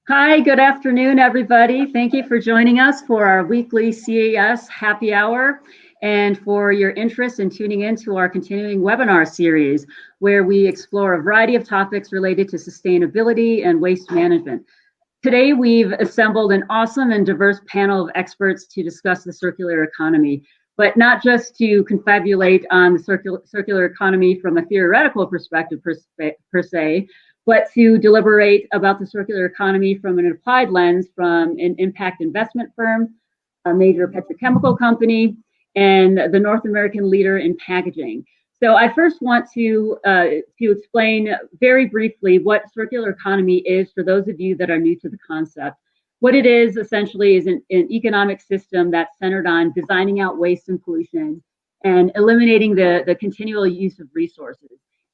Hi, good afternoon, everybody. Thank you for joining us for our weekly CES happy hour and for your interest in tuning into our continuing webinar series, where we explore a variety of topics related to sustainability and waste management. Today, we've assembled an awesome and diverse panel of experts to discuss the circular economy, but not just to confabulate on the circular economy from a theoretical perspective per se, but to deliberate about the circular economy from an applied lens from an impact investment firm, a major petrochemical company, and the North American leader in packaging. So I first want to explain very briefly what circular economy is for those of you that are new to the concept. What it is essentially is an economic system that's centered on designing out waste and pollution and eliminating the continual use of resources.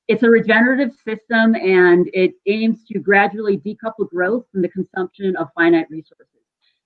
It's a regenerative system, and it aims to gradually decouple growth from the consumption of finite resources.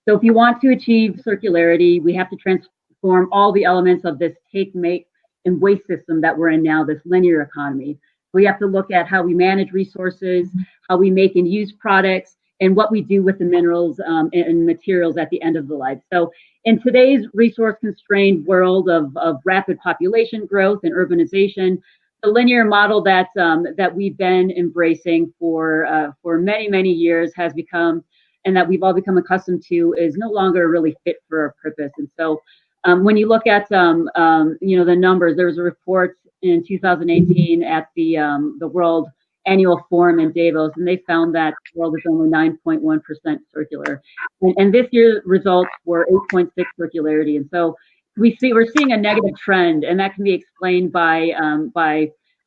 So if you want to achieve circularity, we have to transform all the elements of this take, make, and waste system that we're in now, this linear economy. We have to look at how we manage resources, how we make and use products, and what we do with the minerals and materials at the end of the life. So in today's resource-constrained world of rapid population growth and urbanization, the linear model that we've been embracing for many years has become, and that we've all become accustomed to, is no longer really fit for our purpose. And so when you look at the numbers, there was a report in 2018 at the World Annual Forum in Davos, and they found that the world is only 9.1% circular, and this year's results were 8.6% circularity. And so we're seeing a negative trend, and that can be explained by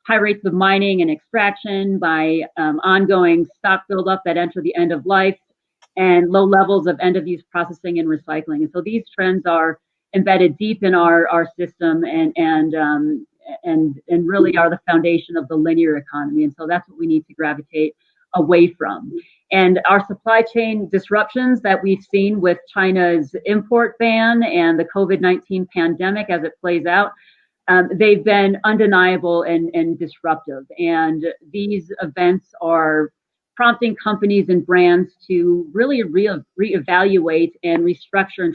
high rates of mining and extraction, by ongoing stock buildup that enter the end of life, and low levels of end of use processing and recycling. And so these trends are embedded deep in our system and really are the foundation of the linear economy. And so that's what we need to gravitate away from. And our supply chain disruptions that we've seen with China's import ban and the COVID-19 pandemic as it plays out, they've been undeniable and disruptive. And these events are prompting companies and brands to really reevaluate and restructure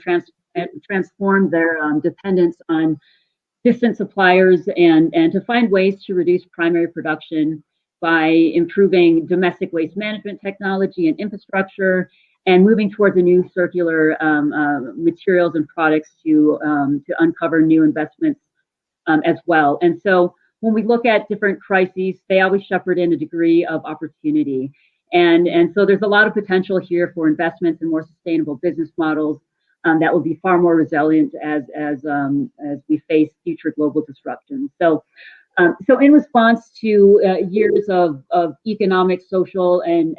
and transform their dependence on distant suppliers and to find ways to reduce primary production by improving domestic waste management technology and infrastructure, and moving towards a new circular materials and products to uncover new investments as well. And so when we look at different crises, they always shepherd in a degree of opportunity. And so there's a lot of potential here for investments in more sustainable business models that will be far more resilient as we face future global disruptions. So in response to years of economic, social, and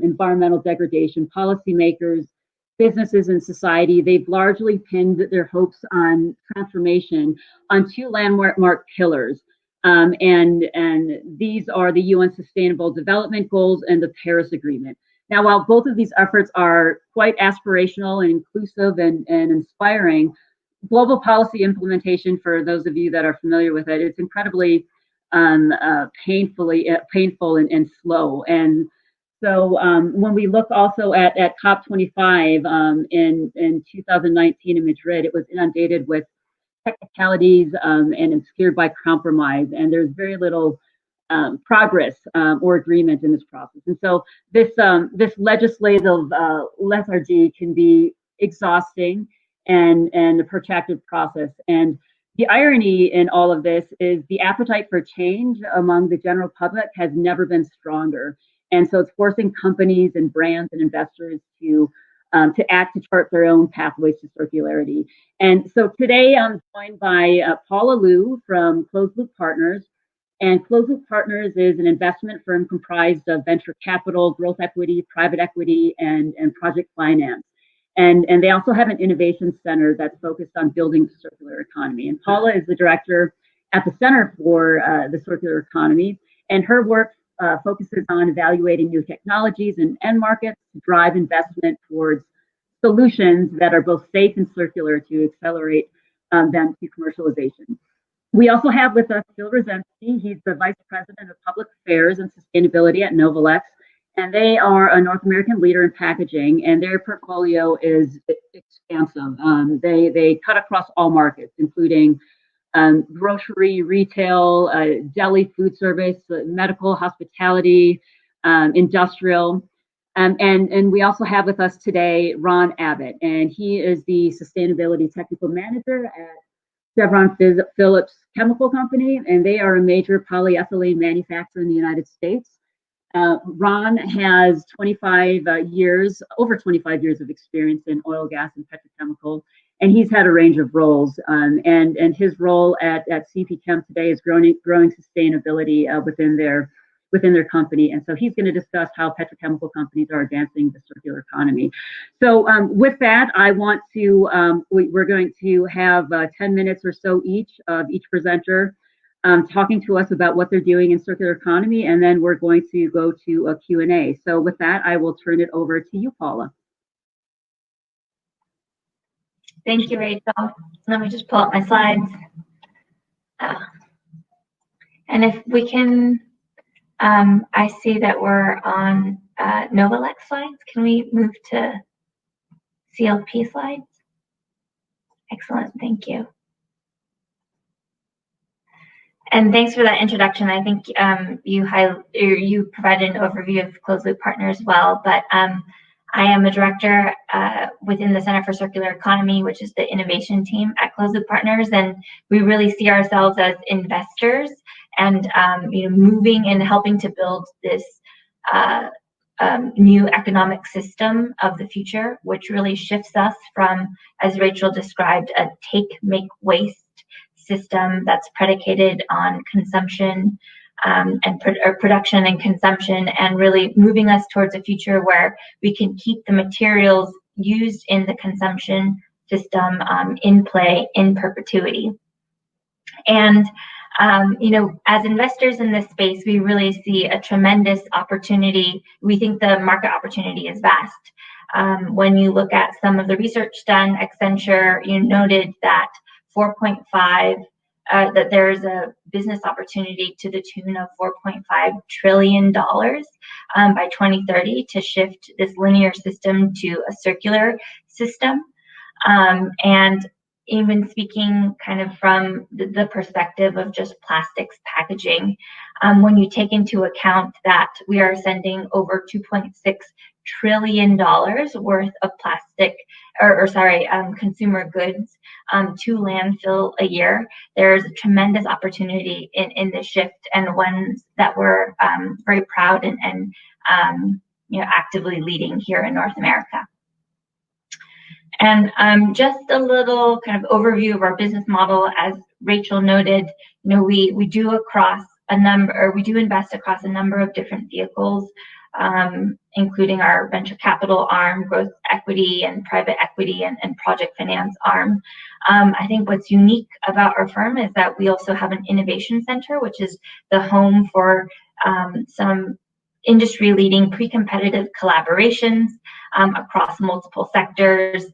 environmental degradation, policymakers, businesses, and society, they've largely pinned their hopes on transformation on two landmark pillars. And these are the UN Sustainable Development Goals and the Paris Agreement. Now, while both of these efforts are quite aspirational and inclusive and inspiring, global policy implementation, for those of you that are familiar with it, it's incredibly painful and slow. And so when we look also at COP25 in 2019 in Madrid, it was inundated with technicalities and obscured by compromise, and there's very little progress or agreement in this process. And so this legislative lethargy can be exhausting and a protracted process. And the irony in all of this is the appetite for change among the general public has never been stronger. And so it's forcing companies and brands and investors to act to chart their own pathways to circularity. And so today I'm joined by Paula Liu from Closed Loop Partners. And Closed Loop Partners is an investment firm comprised of venture capital, growth equity, private equity, and project finance. And they also have an innovation center that's focused on building the circular economy. And Paula is the director at the Center for the Circular Economy, and her work focuses on evaluating new technologies and end markets to drive investment towards solutions that are both safe and circular to accelerate them to commercialization. We also have with us Phil Rosensky. He's the Vice President of Public Affairs and Sustainability at Novelx, and they are a North American leader in packaging, and their portfolio is expansive. They cut across all markets, including grocery, retail, deli, food service, medical, hospitality, industrial. And we also have with us today Ron Abbott, and he is the Sustainability Technical Manager at Chevron Phillips Chemical Company, and they are a major polyethylene manufacturer in the United States. Ron has 25 years, over 25 years of experience in oil, gas, and petrochemical, and he's had a range of roles. And his role at CP Chem today is growing sustainability within their company. And so he's going to discuss how petrochemical companies are advancing the circular economy. So with that, I want to, we're going to have 10 minutes or so each of each presenter talking to us about what they're doing in circular economy, and then we're going to go to a Q&A. So with that, I will turn it over to you, Paula. Thank you, Rachel. Let me just pull up my slides. And if we can, I see that we're on Novelx slides. Can we move to CLP slides? Excellent, thank you. And thanks for that introduction. I think you provided an overview of Closed Loop Partners as well, but I am a director within the Center for Circular Economy, which is the innovation team at Closed Loop Partners, and we really see ourselves as investors and moving and helping to build this new economic system of the future, which really shifts us from, as Rachel described, a take, make, waste system that's predicated on consumption or production and consumption, and really moving us towards a future where we can keep the materials used in the consumption system in play in perpetuity. And as investors in this space, we really see a tremendous opportunity. We think the market opportunity is vast. When you look at some of the research done, Accenture, noted that 4.5 that there's a business opportunity to the tune of $4.5 trillion by 2030 to shift this linear system to a circular system. And even speaking kind of from the perspective of just plastics packaging, when you take into account that we are sending over $2.6 trillion worth of plastic, consumer goods to landfill a year, there's a tremendous opportunity in this shift, and ones that we're very proud and actively leading here in North America. And just a little kind of overview of our business model. As Rachel noted, we do invest across a number of different vehicles, including our venture capital arm, growth equity, and private equity and project finance arm. I think what's unique about our firm is that we also have an innovation center, which is the home for some industry-leading pre-competitive collaborations across multiple sectors.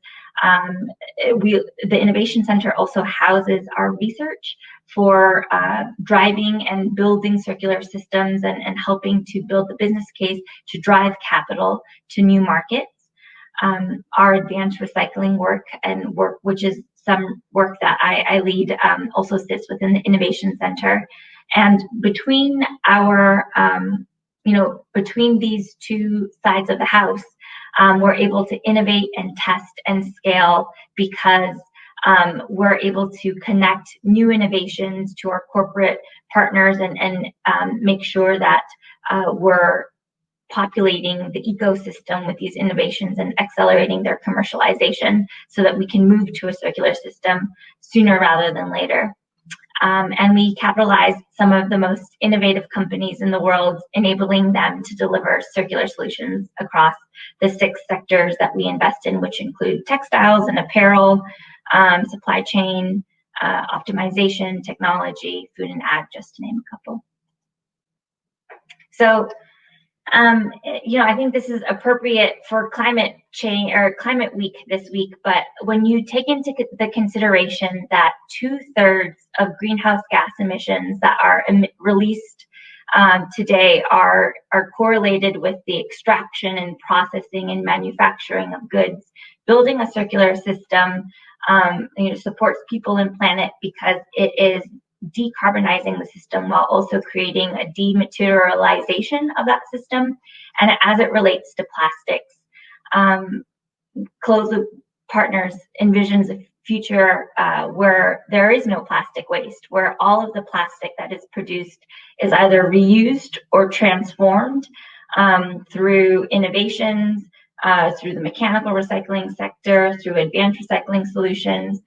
The Innovation Center also houses our research for driving and building circular systems and helping to build the business case to drive capital to new markets. Our advanced recycling work, which is some work that I lead, also sits within the Innovation Center. And between our between these two sides of the house, we're able to innovate and test and scale because we're able to connect new innovations to our corporate partners and make sure that we're populating the ecosystem with these innovations and accelerating their commercialization so that we can move to a circular system sooner rather than later. And we capitalize some of the most innovative companies in the world, enabling them to deliver circular solutions across the 6 sectors that we invest in, which include textiles and apparel, supply chain, optimization, technology, food and ag, just to name a couple. So, I think this is appropriate for climate change or climate week this week, but when you take into the consideration that 2/3 of greenhouse gas emissions that are released today are correlated with the extraction and processing and manufacturing of goods. Building a circular system supports people and planet because it is decarbonizing the system while also creating a dematerialization of that system. And as it relates to plastics, Closed Loop Partners envisions a future where there is no plastic waste, where all of the plastic that is produced is either reused or transformed through innovations, through the mechanical recycling sector, through advanced recycling solutions,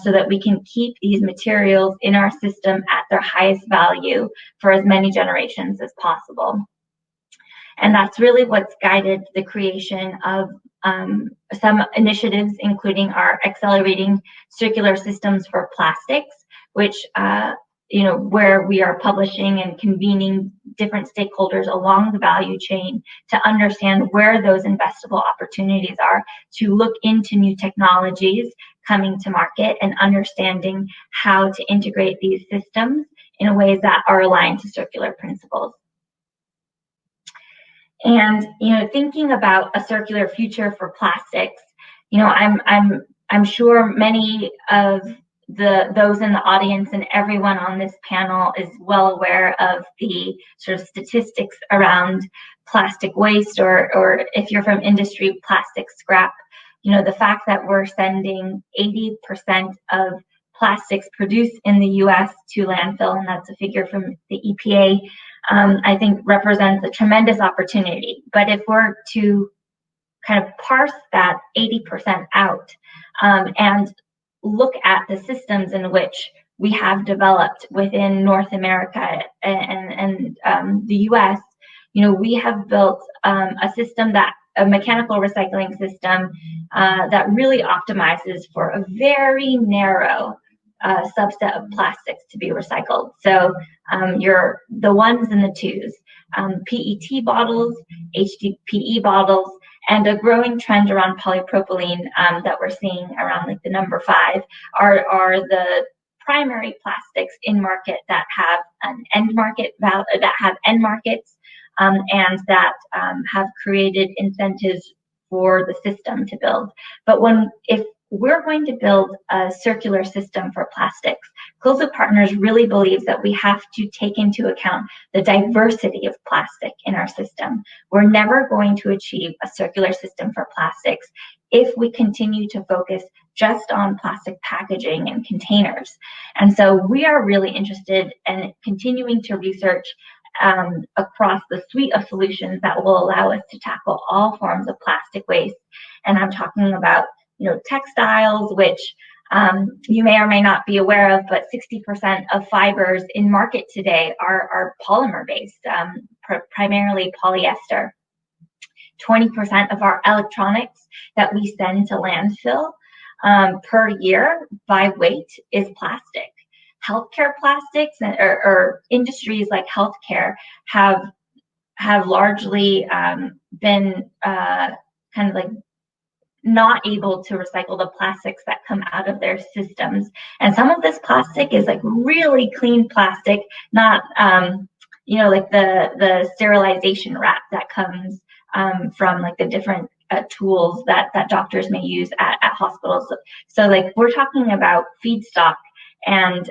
so that we can keep these materials in our system at their highest value for as many generations as possible. And that's really what's guided the creation of some initiatives, including our Accelerating Circular Systems for Plastics, which where we are publishing and convening different stakeholders along the value chain to understand where those investable opportunities are, to look into new technologies coming to market and understanding how to integrate these systems in ways that are aligned to circular principles. And thinking about a circular future for plastics, I'm sure many of those in the audience and everyone on this panel is well aware of the sort of statistics around plastic waste, or if you're from industry, plastic scrap. The fact that we're sending 80% of plastics produced in the US to landfill, and that's a figure from the EPA, I think represents a tremendous opportunity. But if we're to kind of parse that 80% out and look at the systems in which we have developed within North America and the US, we have built a mechanical recycling system that really optimizes for a very narrow subset of plastics to be recycled. So you're the ones and the twos, PET bottles, HDPE bottles, and a growing trend around polypropylene that we're seeing around like the number 5 are the primary plastics in market that have an end market that have end markets and that have created incentives for the system to build. But if we're going to build a circular system for plastics, Closed Loop Partners really believes that we have to take into account the diversity of plastic in our system. We're never going to achieve a circular system for plastics if we continue to focus just on plastic packaging and containers. And so we are really interested in continuing to research across the suite of solutions that will allow us to tackle all forms of plastic waste. And I'm talking about textiles, which you may or may not be aware of, but 60% of fibers in market today are polymer-based, primarily polyester. 20% of our electronics that we send to landfill per year by weight is plastic. Healthcare plastics or industries like healthcare have largely been kind of like not able to recycle the plastics that come out of their systems. And some of this plastic is like really clean plastic, not like the sterilization wrap that comes from like the different tools that doctors may use at hospitals. So like we're talking about feedstock and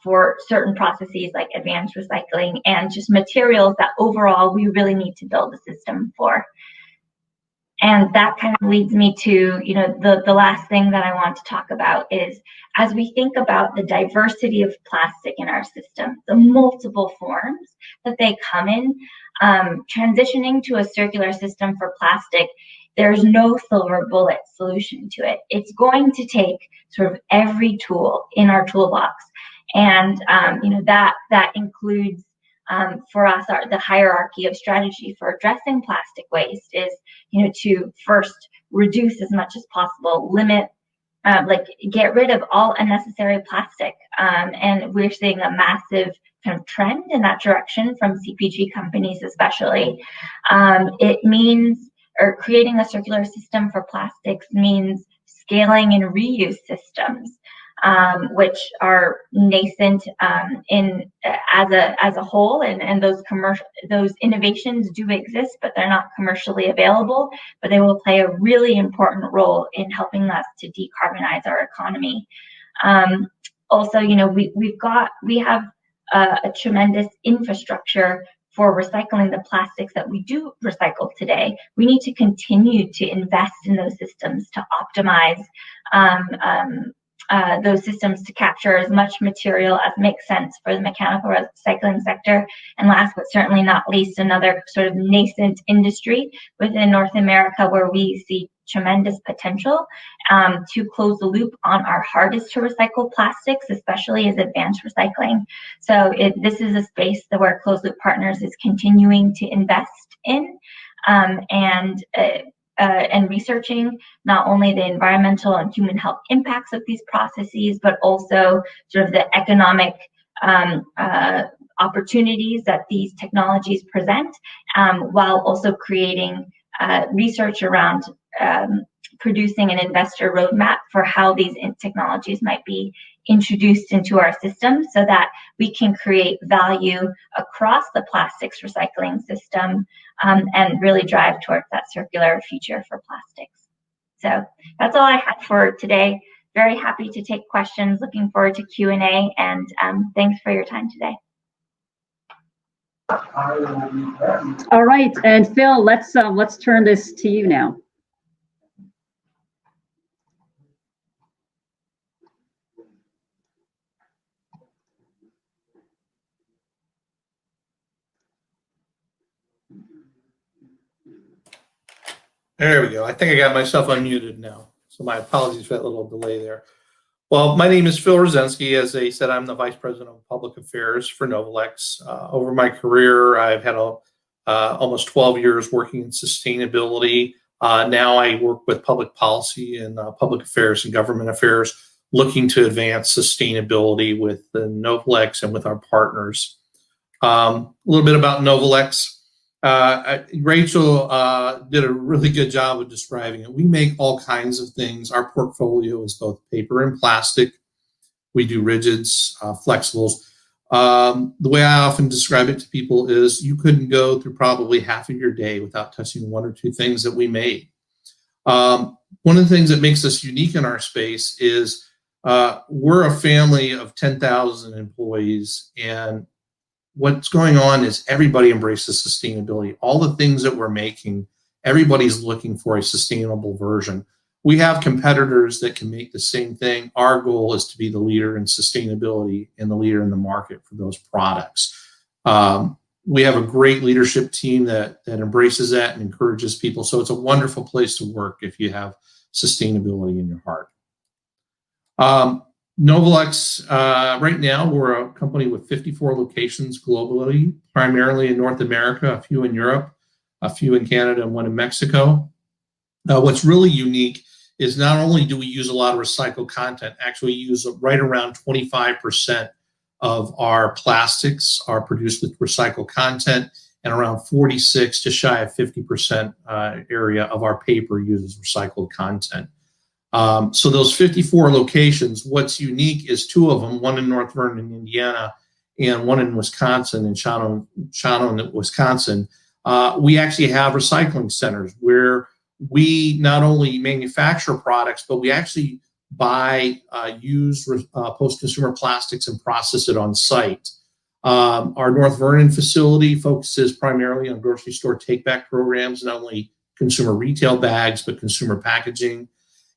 for certain processes like advanced recycling and just materials that overall we really need to build a system for. And that kind of leads me to, the last thing that I want to talk about is as we think about the diversity of plastic in our system, the multiple forms that they come in, transitioning to a circular system for plastic, there's no silver bullet solution to it. It's going to take sort of every tool in our toolbox. And, that includes for us, the hierarchy of strategy for addressing plastic waste is, to first reduce as much as possible, limit, get rid of all unnecessary plastic. And we're seeing a massive kind of trend in that direction from CPG companies, especially. It means, or creating a circular system for plastics means scaling and reuse systems. which are nascent as a whole, and those innovations do exist, but they're not commercially available. But they will play a really important role in helping us to decarbonize our economy. Also, we have a tremendous infrastructure for recycling the plastics that we do recycle today. We need to continue to invest in those systems to optimize those systems to capture as much material as makes sense for the mechanical recycling sector. And last but certainly not least, another sort of nascent industry within North America where we see tremendous potential to close the loop on our hardest to recycle plastics, especially as advanced recycling. So this is a space where Closed Loop Partners is continuing to invest in and researching not only the environmental and human health impacts of these processes, but also sort of the economic opportunities that these technologies present, while also creating research around producing an investor roadmap for how these technologies might be introduced into our system so that we can create value across the plastics recycling system and really drive towards that circular future for plastics. So that's all I had for today. Very happy to take questions, looking forward to Q&A, and thanks for your time today. All right, and Phil, let's turn this to you now. There we go. I think I got myself unmuted now. So my apologies for that little delay there. Well, my name is Phil Roszensky. As they said, I'm the Vice President of Public Affairs for Novelx. Over my career, I've had almost 12 years working in sustainability. Now I work with public policy and public affairs and government affairs, looking to advance sustainability with the Novelx and with our partners. A little bit about Novelx. Rachel did a really good job of describing it. We make all kinds of things. Our portfolio is both paper and plastic. We do rigids, flexibles. The way I often describe it to people is you couldn't go through probably half of your day without touching one or two things that we made. One of the things that makes us unique in our space is we're a family of 10,000 employees, and what's going on is everybody embraces sustainability. All the things that we're making, everybody's looking for a sustainable version. We have competitors that can make the same thing. Our goal is to be the leader in sustainability and the leader in the market for those products. We have a great leadership team that embraces that and encourages people. So it's a wonderful place to work if you have sustainability in your heart. Novelx, right now, we're a company with 54 locations globally, primarily in North America, a few in Europe, a few in Canada, and one in Mexico. What's really unique is not only do we use a lot of recycled content, actually use right around 25% of our plastics are produced with recycled content, and around 46, just shy of 50% area of our paper uses recycled content. So those 54 locations, what's unique is two of them, one in North Vernon, Indiana, and one in Wisconsin, in Shawano, Wisconsin. We actually have recycling centers where we not only manufacture products, but we actually buy used post-consumer plastics and process it on site. Our North Vernon facility focuses primarily on grocery store take-back programs, not only consumer retail bags, but consumer packaging.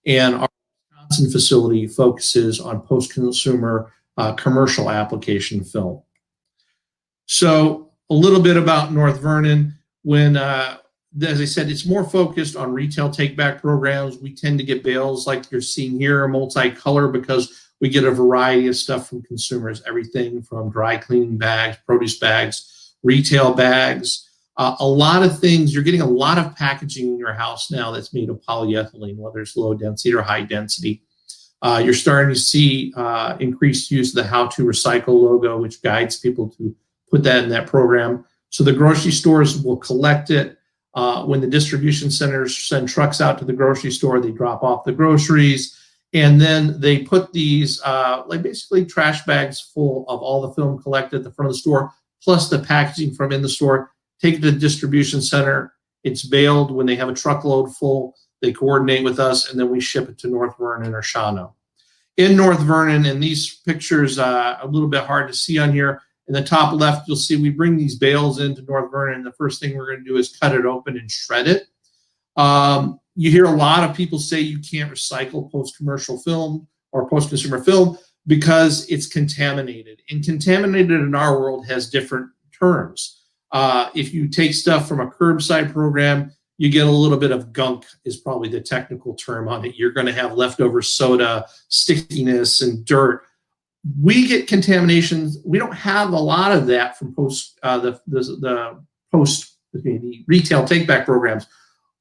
And our Wisconsin facility focuses on post-consumer commercial application film. So a little bit about North Vernon. When, as I said, it's more focused on retail take-back programs. We tend to get bales like you're seeing here, multicolor, because we get a variety of stuff from consumers, everything from dry cleaning bags, produce bags, retail bags. A lot of things, you're getting a lot of packaging in your house now that's made of polyethylene, whether it's low density or high density. You're starting to see increased use of the How to Recycle logo, which guides people to put that in that program. So the grocery stores will collect it. When the distribution centers send trucks out to the grocery store, they drop off the groceries. And then they put these like basically trash bags full of all the film collected at the front of the store, plus the packaging from in the store, take it to the distribution center. It's baled. When they have a truckload full, they coordinate with us, and then we ship it to North Vernon or Shawano. In North Vernon, and these pictures a little bit hard to see on here, in the top left, you'll see we bring these bales into North Vernon, and the first thing we're going to do is cut it open and shred it. You hear a lot of people say you can't recycle post-commercial film or post-consumer film because it's contaminated. And contaminated in our world has different terms. If you take stuff from a curbside program, you get a little bit of gunk is probably the technical term on it. You're going to have leftover soda, stickiness, and dirt. We get contaminations. We don't have a lot of that from the retail take-back programs.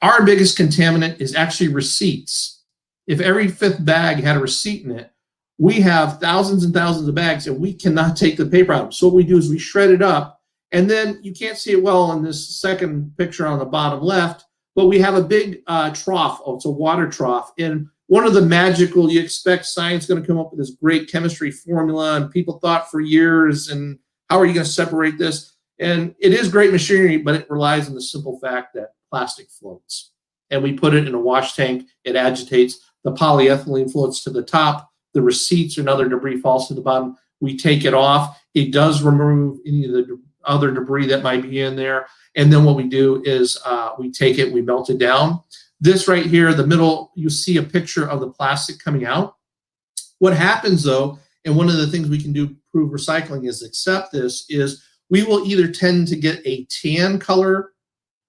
Our biggest contaminant is actually receipts. If every fifth bag had a receipt in it, we have thousands and thousands of bags, and we cannot take the paper out. So what we do is we shred it up, and then you can't see it well in this second picture on the bottom left, but we have a big trough. Oh, it's a water trough. And one of the magical, you expect science is going to come up with this great chemistry formula, and people thought for years, and how are you going to separate this? And it is great machinery, but it relies on the simple fact that plastic floats. And we put it in a wash tank, it agitates, the polyethylene floats to the top, the receipts and other debris falls to the bottom. We take it off. It does remove any of the other debris that might be in there. And then what we do is we take it, we melt it down. This right here, the middle, you see a picture of the plastic coming out. What happens though, and one of the things we can do to prove recycling is accept this, is we will either tend to get a tan color,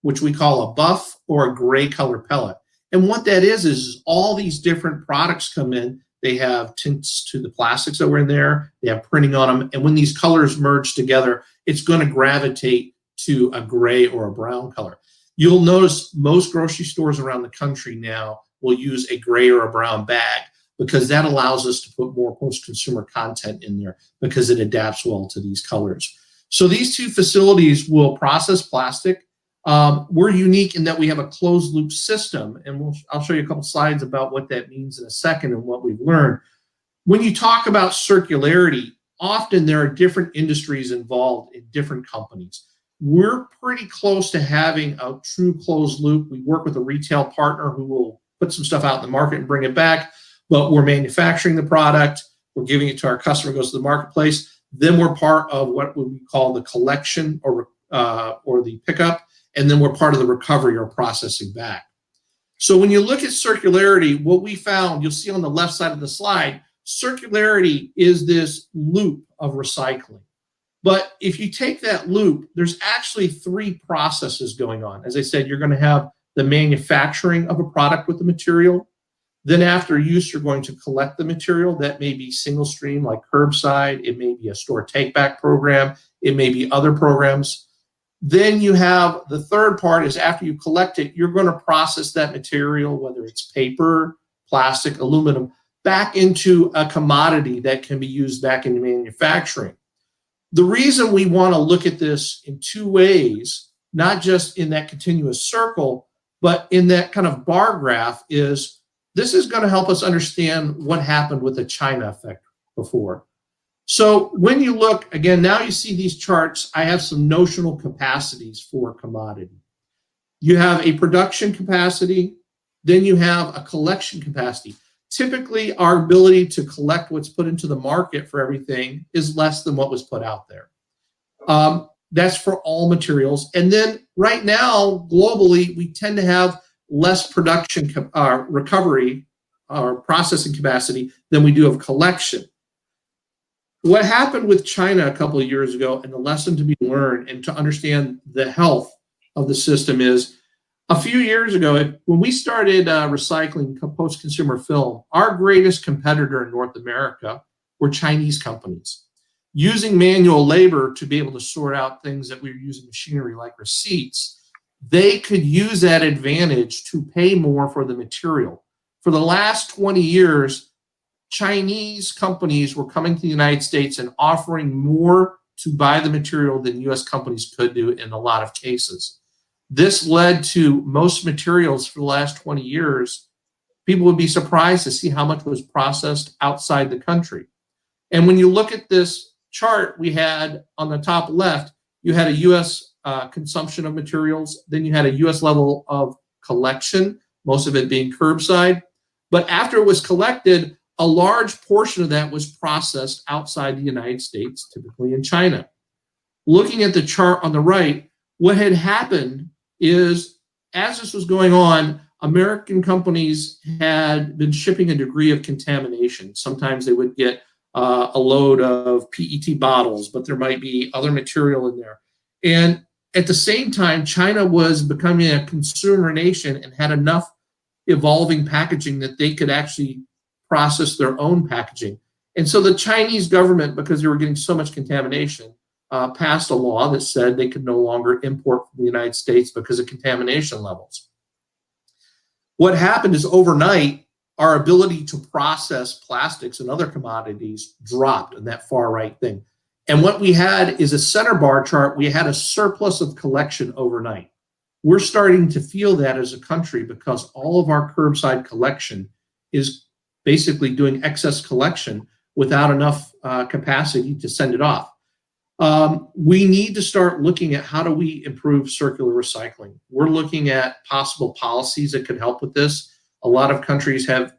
which we call a buff, or a gray color pellet. And what that is all these different products come in. They have tints to the plastics that were in there. They have printing on them. And when these colors merge together, it's going to gravitate to a gray or a brown color. You'll notice most grocery stores around the country now will use a gray or a brown bag because that allows us to put more post-consumer content in there because it adapts well to these colors. So these two facilities will process plastic. We're unique in that we have a closed loop system, and I'll show you a couple slides about what that means in a second and what we've learned. When you talk about circularity, often there are different industries involved in different companies. We're pretty close to having a true closed loop. We work with a retail partner who will put some stuff out in the market and bring it back, but we're manufacturing the product, we're giving it to our customer, goes to the marketplace, then we're part of what we call the collection or the pickup, and then we're part of the recovery or processing back. So when you look at circularity, what we found, you'll see on the left side of the slide, circularity is this loop of recycling. But if you take that loop, there's actually three processes going on. As I said, you're going to have the manufacturing of a product with the material. Then after use, you're going to collect the material. That may be single stream like curbside. It may be a store take back program. It may be other programs. Then you have the third part is after you collect it, you're going to process that material, whether it's paper, plastic, aluminum, back into a commodity that can be used back in manufacturing. The reason we want to look at this in two ways, not just in that continuous circle, but in that kind of bar graph, is this is going to help us understand what happened with the China effect before. So when you look, again, now you see these charts, I have some notional capacities for commodity. You have a production capacity, then you have a collection capacity. Typically, our ability to collect what's put into the market for everything is less than what was put out there. That's for all materials. And then right now, globally, we tend to have less production recovery or processing capacity than we do of collection. What happened with China a couple of years ago, and the lesson to be learned and to understand the health of the system is, a few years ago, when we started recycling post-consumer film, our greatest competitor in North America were Chinese companies. Using manual labor to be able to sort out things that we were using machinery like receipts, they could use that advantage to pay more for the material. For the last 20 years, Chinese companies were coming to the United States and offering more to buy the material than US companies could do in a lot of cases. This led to most materials for the last 20 years people would be surprised to see how much was processed outside the country. And when you look at this chart, we had on the top left, you had a U.S. Consumption of materials, then you had a U.S. level of collection, most of it being curbside. But after it was collected, a large portion of that was processed outside the United States, typically in China. Looking at the chart on the right, what had happened is, as this was going on, American companies had been shipping a degree of contamination. Sometimes they would get a load of PET bottles, but there might be other material in there. And at the same time, China was becoming a consumer nation and had enough evolving packaging that they could actually process their own packaging. And so the Chinese government, because they were getting so much contamination, passed a law that said they could no longer import from the United States because of contamination levels. What happened is overnight, our ability to process plastics and other commodities dropped in that far right thing. And what we had is a center bar chart. We had a surplus of collection overnight. We're starting to feel that as a country because all of our curbside collection is basically doing excess collection without enough capacity to send it off. We need to start looking at how do we improve circular recycling. We're looking at possible policies that could help with this. A lot of countries have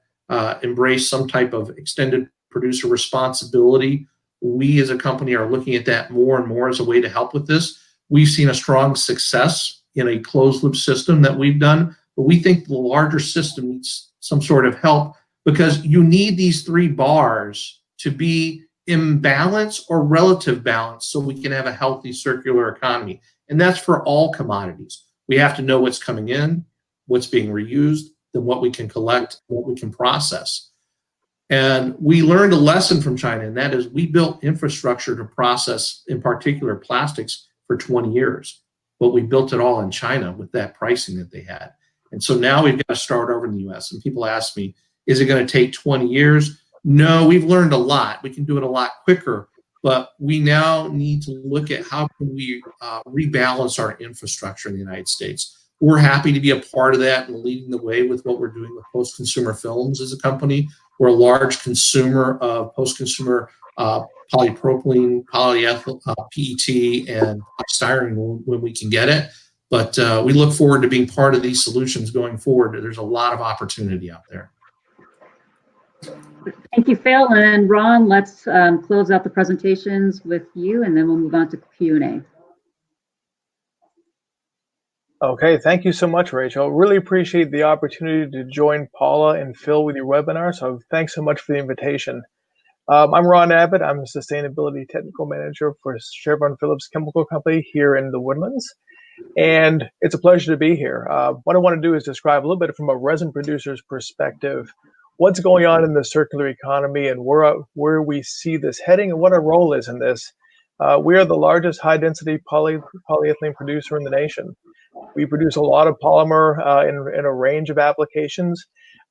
embraced some type of extended producer responsibility. We as a company are looking at that more and more as a way to help with this. We've seen a strong success in a closed loop system that we've done, but we think the larger system needs some sort of help because you need these three bars to be in balance or relative balance so we can have a healthy circular economy. And that's for all commodities. We have to know what's coming in, what's being reused, then what we can collect, what we can process. And we learned a lesson from China, and that is we built infrastructure to process, in particular, plastics for 20 years. But we built it all in China with that pricing that they had. And so now we've got to start over in the US. And people ask me, is it going to take 20 years? No, we've learned a lot. We can do it a lot quicker, but we now need to look at how can we rebalance our infrastructure in the United States. We're happy to be a part of that and leading the way with what we're doing with PostConsumer Films as a company. We're a large consumer of post-consumer polypropylene, polyethylene, PET, and styrene when we can get it. But we look forward to being part of these solutions going forward. There's a lot of opportunity out there. Thank you, Phil. And Ron, let's close out the presentations with you, and then we'll move on to Q&A. Okay, thank you so much, Rachel. Really appreciate the opportunity to join Paula and Phil with your webinar. So thanks so much for the invitation. I'm Ron Abbott. I'm a Sustainability Technical Manager for Chevron Phillips Chemical Company here in the Woodlands. And it's a pleasure to be here. What I want to do is describe a little bit from a resin producer's perspective, what's going on in the circular economy and where we see this heading and what our role is in this. We are the largest high-density polyethylene producer in the nation. We produce a lot of polymer in a range of applications.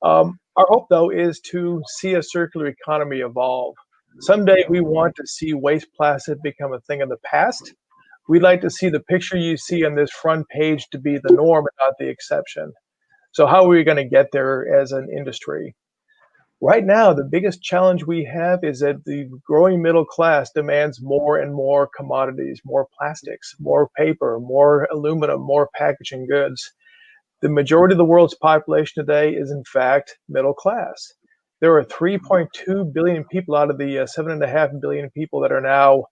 Our hope, though, is to see a circular economy evolve. Someday we want to see waste plastic become a thing of the past. We'd like to see the picture you see on this front page to be the norm and not the exception. So how are we going to get there as an industry? Right now, the biggest challenge we have is that the growing middle class demands more and more commodities, more plastics, more paper, more aluminum, more packaging goods. The majority of the world's population today is, in fact, middle class. There are 3.2 billion people out of the 7.5 billion people that are now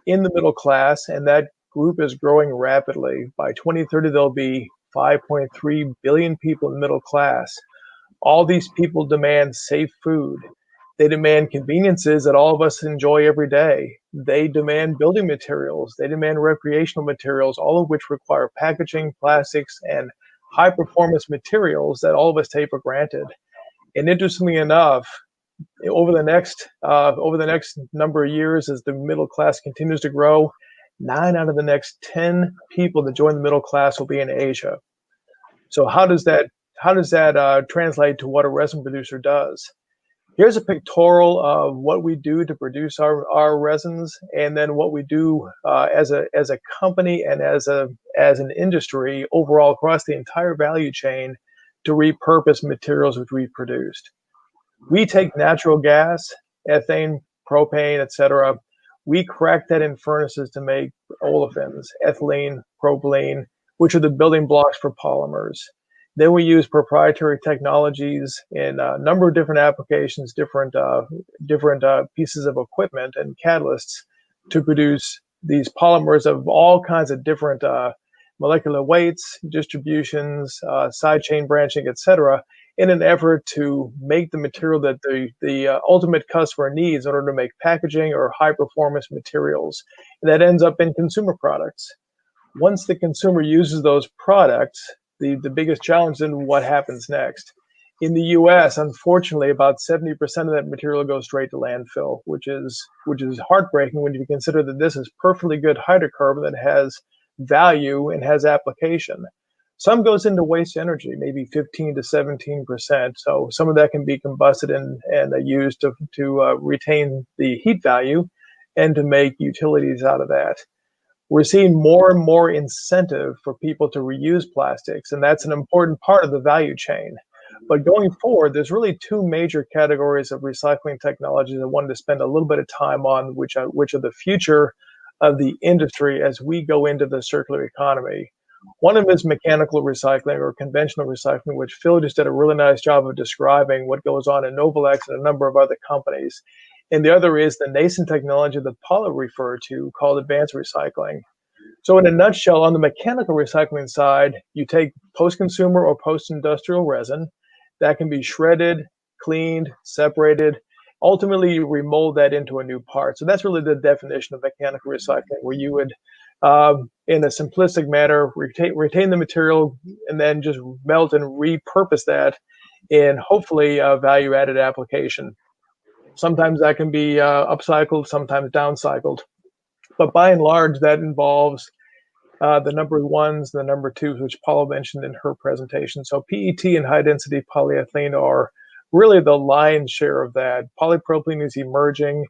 in the middle class, and that group is growing rapidly. By 2030, there'll be 5.3 billion people in the middle class. All these people demand safe food. They demand conveniences that all of us enjoy every day. They demand building materials. They demand recreational materials, all of which require packaging, plastics, and high-performance materials that all of us take for granted. And interestingly enough, over the next number of years, as the middle class continues to grow, 9 out of the next 10 people that join the middle class will be in Asia. So how does that translate to what a resin producer does? Here's a pictorial of what we do to produce our resins, and then what we do as a company and as an industry overall across the entire value chain to repurpose materials which we've produced. We take natural gas, ethane, propane, etc. We crack that in furnaces to make olefins, ethylene, propylene, which are the building blocks for polymers. Then we use proprietary technologies in a number of different applications, different pieces of equipment and catalysts to produce these polymers of all kinds of different molecular weights, distributions, side chain branching, etc., in an effort to make the material that the ultimate customer needs in order to make packaging or high performance materials. And that ends up in consumer products. Once the consumer uses those products, the biggest challenge is what happens next. In the US, unfortunately, about 70% of that material goes straight to landfill, which is heartbreaking when you consider that this is perfectly good hydrocarbon that has value and has application. Some goes into waste energy, maybe 15 to 17%. So some of that can be combusted and used to retain the heat value and to make utilities out of that. We're seeing more and more incentive for people to reuse plastics, and that's an important part of the value chain. But going forward, there's really two major categories of recycling technologies I wanted to spend a little bit of time on, which are the future of the industry as we go into the circular economy. One of them is mechanical recycling or conventional recycling, which Phil just did a really nice job of describing what goes on in Novelx and a number of other companies. And the other is the nascent technology that Paula referred to called advanced recycling. So in a nutshell, on the mechanical recycling side, you take post-consumer or post-industrial resin that can be shredded, cleaned, separated. Ultimately, you remold that into a new part. So that's really the definition of mechanical recycling, where you would, in a simplistic manner, retain the material and then just melt and repurpose that in hopefully a value-added application. Sometimes that can be upcycled, sometimes downcycled. But by and large, that involves the number ones, the number twos, which Paula mentioned in her presentation. So PET and high-density polyethylene are really the lion's share of that. Polypropylene is emerging.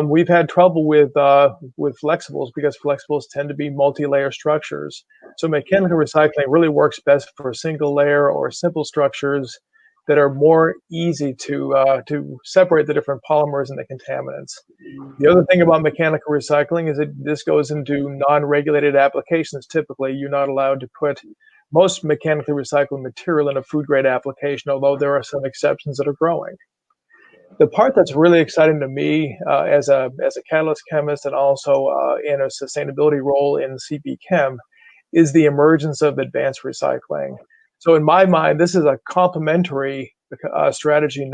We've had trouble with flexibles because flexibles tend to be multi-layer structures. So mechanical recycling really works best for single-layer or simple structures that are more easy to separate the different polymers and the contaminants. The other thing about mechanical recycling is that this goes into non-regulated applications. Typically, you're not allowed to put most mechanically recycled material in a food-grade application, although there are some exceptions that are growing. The part that's really exciting to me as a catalyst chemist and also in a sustainability role in CP Chem is the emergence of advanced recycling. So in my mind, this is a complementary strategy,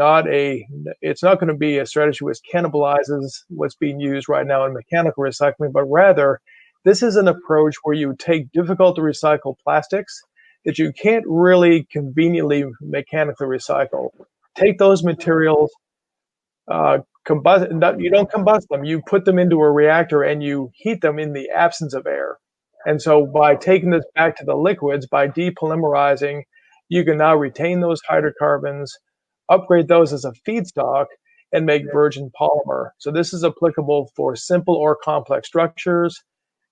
it's not going to be a strategy which cannibalizes what's being used right now in mechanical recycling, but rather this is an approach where you take difficult to recycle plastics that you can't really conveniently mechanically recycle. Take those materials, you don't combust them, you put them into a reactor and you heat them in the absence of air. And so by taking this back to the liquids, by depolymerizing, you can now retain those hydrocarbons, upgrade those as a feedstock, and make virgin polymer. So this is applicable for simple or complex structures.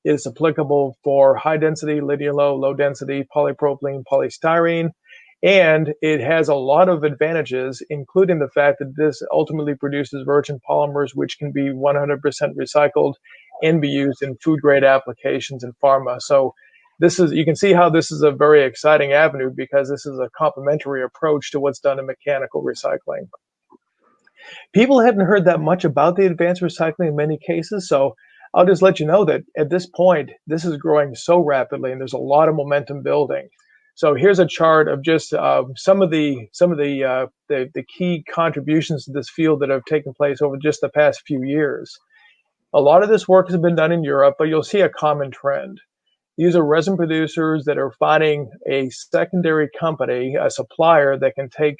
It is applicable for high density, linear low density, polypropylene, polystyrene. And it has a lot of advantages, including the fact that this ultimately produces virgin polymers, which can be 100% recycled and be used in food grade applications in pharma. So you can see how this is a very exciting avenue because this is a complementary approach to what's done in mechanical recycling. People haven't heard that much about the advanced recycling in many cases, so I'll just let you know that at this point, this is growing so rapidly and there's a lot of momentum building. So here's a chart of just some of the key contributions to this field that have taken place over just the past few years. A lot of this work has been done in Europe, but you'll see a common trend. These are resin producers that are finding a secondary company, a supplier that can take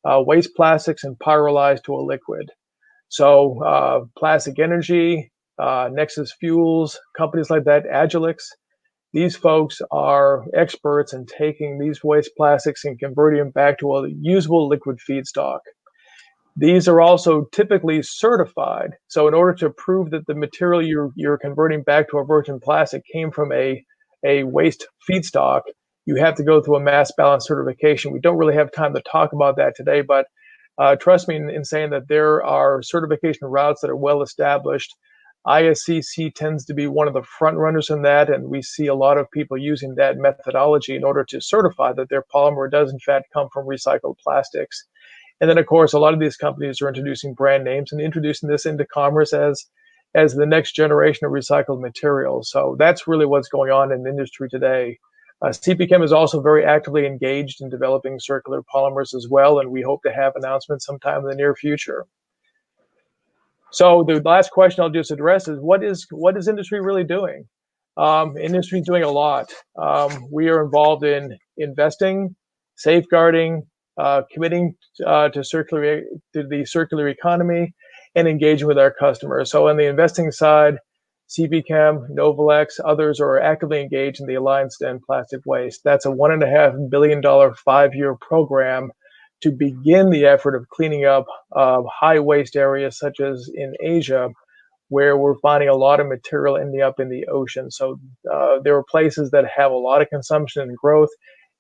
waste plastics and pyrolyze to a liquid. So Plastic Energy, Nexus Fuels, companies like that, Agilix, these folks are experts in taking these waste plastics and converting them back to a usable liquid feedstock. These are also typically certified. So in order to prove that the material you're converting back to a virgin plastic came from a waste feedstock, you have to go through a mass balance certification. We don't really have time to talk about that today, but trust me in saying that there are certification routes that are well established. ISCC tends to be one of the front runners in that, and we see a lot of people using that methodology in order to certify that their polymer does in fact come from recycled plastics. And then, of course, a lot of these companies are introducing brand names and introducing this into commerce as the next generation of recycled materials. So that's really what's going on in the industry today. CP Chem is also very actively engaged in developing circular polymers as well, and we hope to have announcements sometime in the near future. So the last question I'll just address is what is industry really doing? Industry is doing a lot. We are involved in investing, safeguarding, committing to the circular economy, and engaging with our customers. So on the investing side, CP Chem, Novelx, others are actively engaged in the Alliance to End Plastic Waste. That's a $1.5 billion 5-year program to begin the effort of cleaning up high waste areas such as in Asia, where we're finding a lot of material ending up in the ocean. So there are places that have a lot of consumption and growth.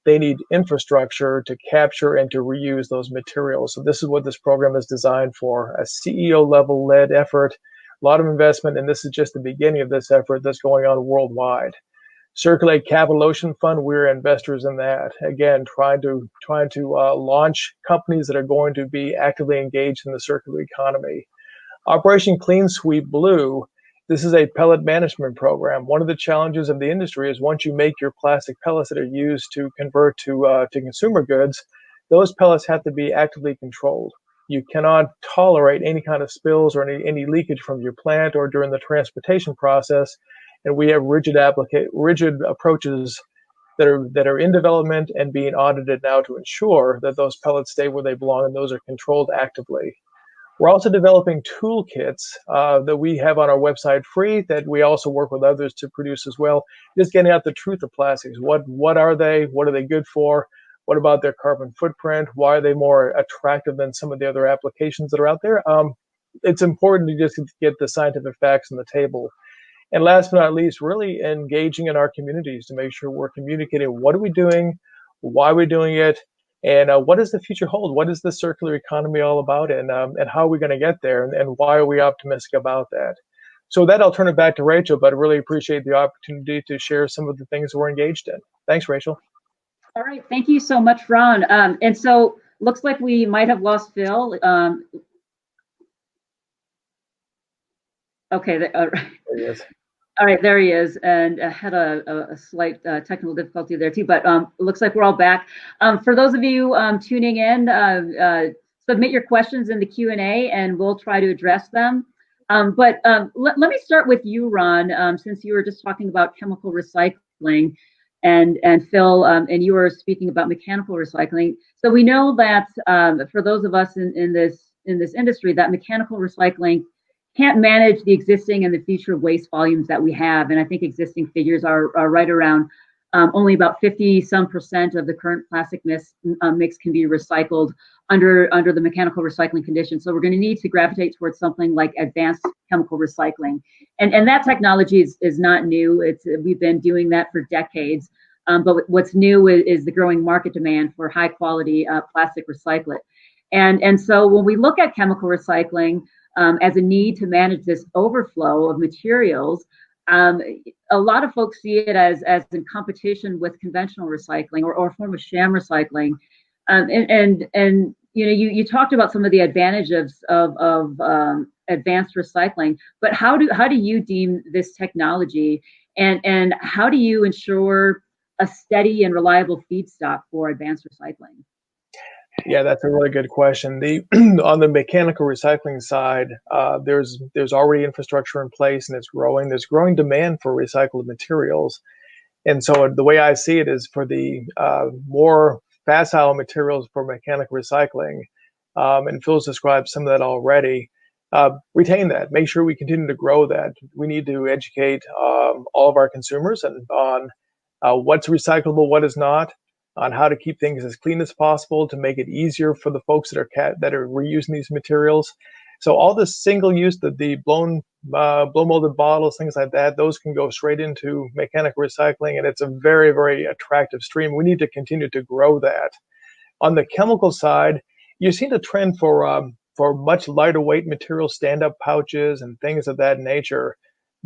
They need infrastructure to capture and to reuse those materials. So this is what this program is designed for, a CEO level led effort, a lot of investment, and this is just the beginning of this effort that's going on worldwide. Circulate Capital Ocean Fund, we're investors in that. Again, trying to launch companies that are going to be actively engaged in the circular economy. Operation Clean Sweep Blue, this is a pellet management program. One of the challenges of the industry is once you make your plastic pellets that are used to convert to consumer goods, those pellets have to be actively controlled. You cannot tolerate any kind of spills or any leakage from your plant or during the transportation process. And we have rigid approaches that are in development and being audited now to ensure that those pellets stay where they belong and those are controlled actively. We're also developing toolkits that we have on our website free that we also work with others to produce as well. Just getting out the truth of plastics. What are they? What are they good for? What about their carbon footprint? Why are they more attractive than some of the other applications that are out there? It's important to just get the scientific facts on the table. And last but not least, really engaging in our communities to make sure we're communicating what are we doing, why are we doing it, and what does the future hold? What is the circular economy all about, and how are we going to get there, and why are we optimistic about that? So with that, I'll turn it back to Rachel, but I really appreciate the opportunity to share some of the things we're engaged in. Thanks, Rachel. All right, thank you so much, Ron. And so looks like we might have lost Phil. Okay, there he is. All right, there he is, and had a slight technical difficulty there too, but it looks like we're all back. For those of you tuning in, submit your questions in the Q&A and we'll try to address them. But let me start with you, Ron, since you were just talking about chemical recycling, and Phil, and you were speaking about mechanical recycling. So we know that for those of us in this industry, that mechanical recycling can't manage the existing and the future waste volumes that we have. And I think existing figures are right around only about 50% of the current plastic mix can be recycled under the mechanical recycling conditions. So we're going to need to gravitate towards something like advanced chemical recycling. And that technology is not new. We've been doing that for decades. But what's new is the growing market demand for high quality plastic recyclate. And so when we look at chemical recycling, as a need to manage this overflow of materials, a lot of folks see it as in competition with conventional recycling or a form of sham recycling. And you know, you talked about some of the advantages of advanced recycling, but how do you deem this technology, and how do you ensure a steady and reliable feedstock for advanced recycling? Yeah, that's a really good question. On the mechanical recycling side, there's already infrastructure in place and it's growing. There's growing demand for recycled materials. And so the way I see it is for the more facile materials for mechanical recycling, and Phil's described some of that already, retain that. Make sure we continue to grow that. We need to educate all of our consumers on what's recyclable, what is not, on how to keep things as clean as possible to make it easier for the folks that are reusing these materials. So all this single use, the blow molded bottles, things like that, those can go straight into mechanical recycling, and it's a very, very attractive stream. We need to continue to grow that. On the chemical side, you've seen a trend for much lighter weight material, stand-up pouches and things of that nature.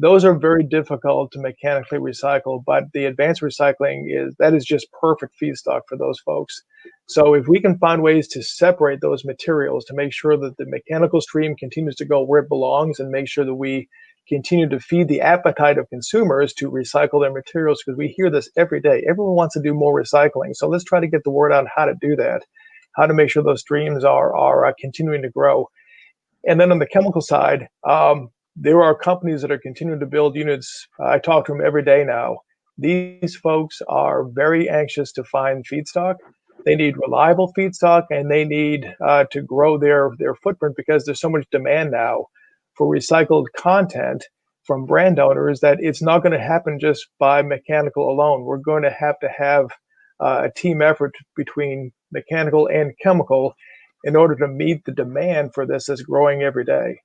Those are very difficult to mechanically recycle, but the advanced recycling is just perfect feedstock for those folks. So if we can find ways to separate those materials to make sure that the mechanical stream continues to go where it belongs, and make sure that we continue to feed the appetite of consumers to recycle their materials, because we hear this every day. Everyone wants to do more recycling. So let's try to get the word out on how to do that, how to make sure those streams are continuing to grow. And then on the chemical side, there are companies that are continuing to build units. I talk to them every day now. These folks are very anxious to find feedstock. They need reliable feedstock, and they need to grow their footprint, because there's so much demand now for recycled content from brand owners that it's not going to happen just by mechanical alone. We're going to have a team effort between mechanical and chemical in order to meet the demand for this that's growing every day.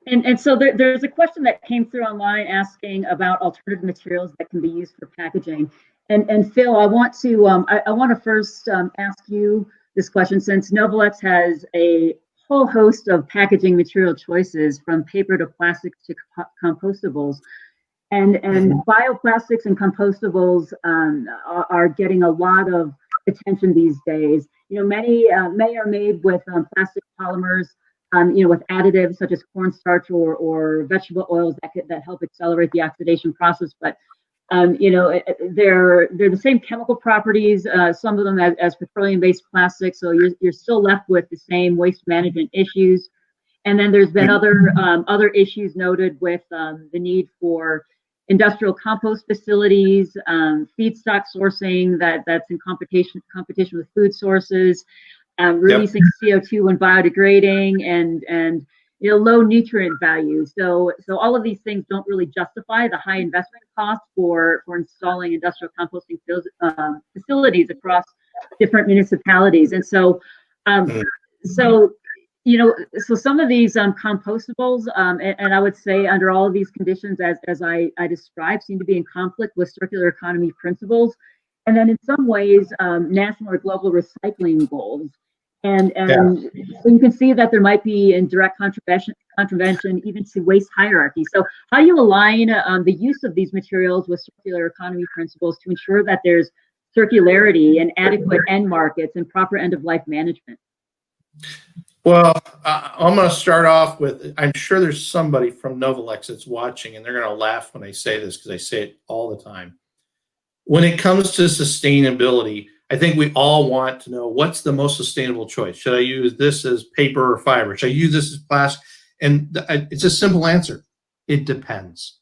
And so there's a question that came through online asking about alternative materials that can be used for packaging. And Phil, I want to first ask you this question, since Novelx has a whole host of packaging material choices, from paper to plastics to compostables. And bioplastics and compostables are getting a lot of attention these days. Many are made with plastic polymers, with additives such as cornstarch or vegetable oils that help accelerate the oxidation process. But they're the same chemical properties, some of them as petroleum-based plastics. So you're still left with the same waste management issues. And then there's been other issues noted with the need for industrial compost facilities, feedstock sourcing that's in competition with food sources, releasing CO2 when biodegrading, and low nutrient value. So all of these things don't really justify the high investment cost for installing industrial composting facilities across different municipalities. And so some of these compostables, and I would say under all of these conditions, as I described, seem to be in conflict with circular economy principles, and then in some ways national or global recycling goals. And so you can see that there might be in direct contravention even to waste hierarchy. So how do you align the use of these materials with circular economy principles to ensure that there's circularity and adequate end markets and proper end-of-life management? Well, I'm going to start off with, I'm sure there's somebody from Novelx that's watching, and they're going to laugh when I say this, because I say it all the time. When it comes to sustainability, I think we all want to know, what's the most sustainable choice? Should I use this as paper or fiber? Should I use this as plastic? And it's a simple answer. It depends.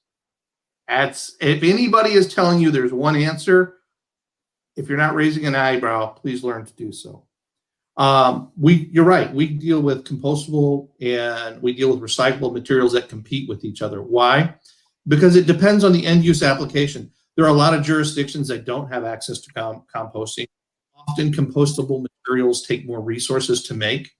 If anybody is telling you there's one answer, if you're not raising an eyebrow, please learn to do so. You're right. We deal with compostable and we deal with recyclable materials that compete with each other. Why? Because it depends on the end use application. There are a lot of jurisdictions that don't have access to composting. Often compostable materials take more resources to make.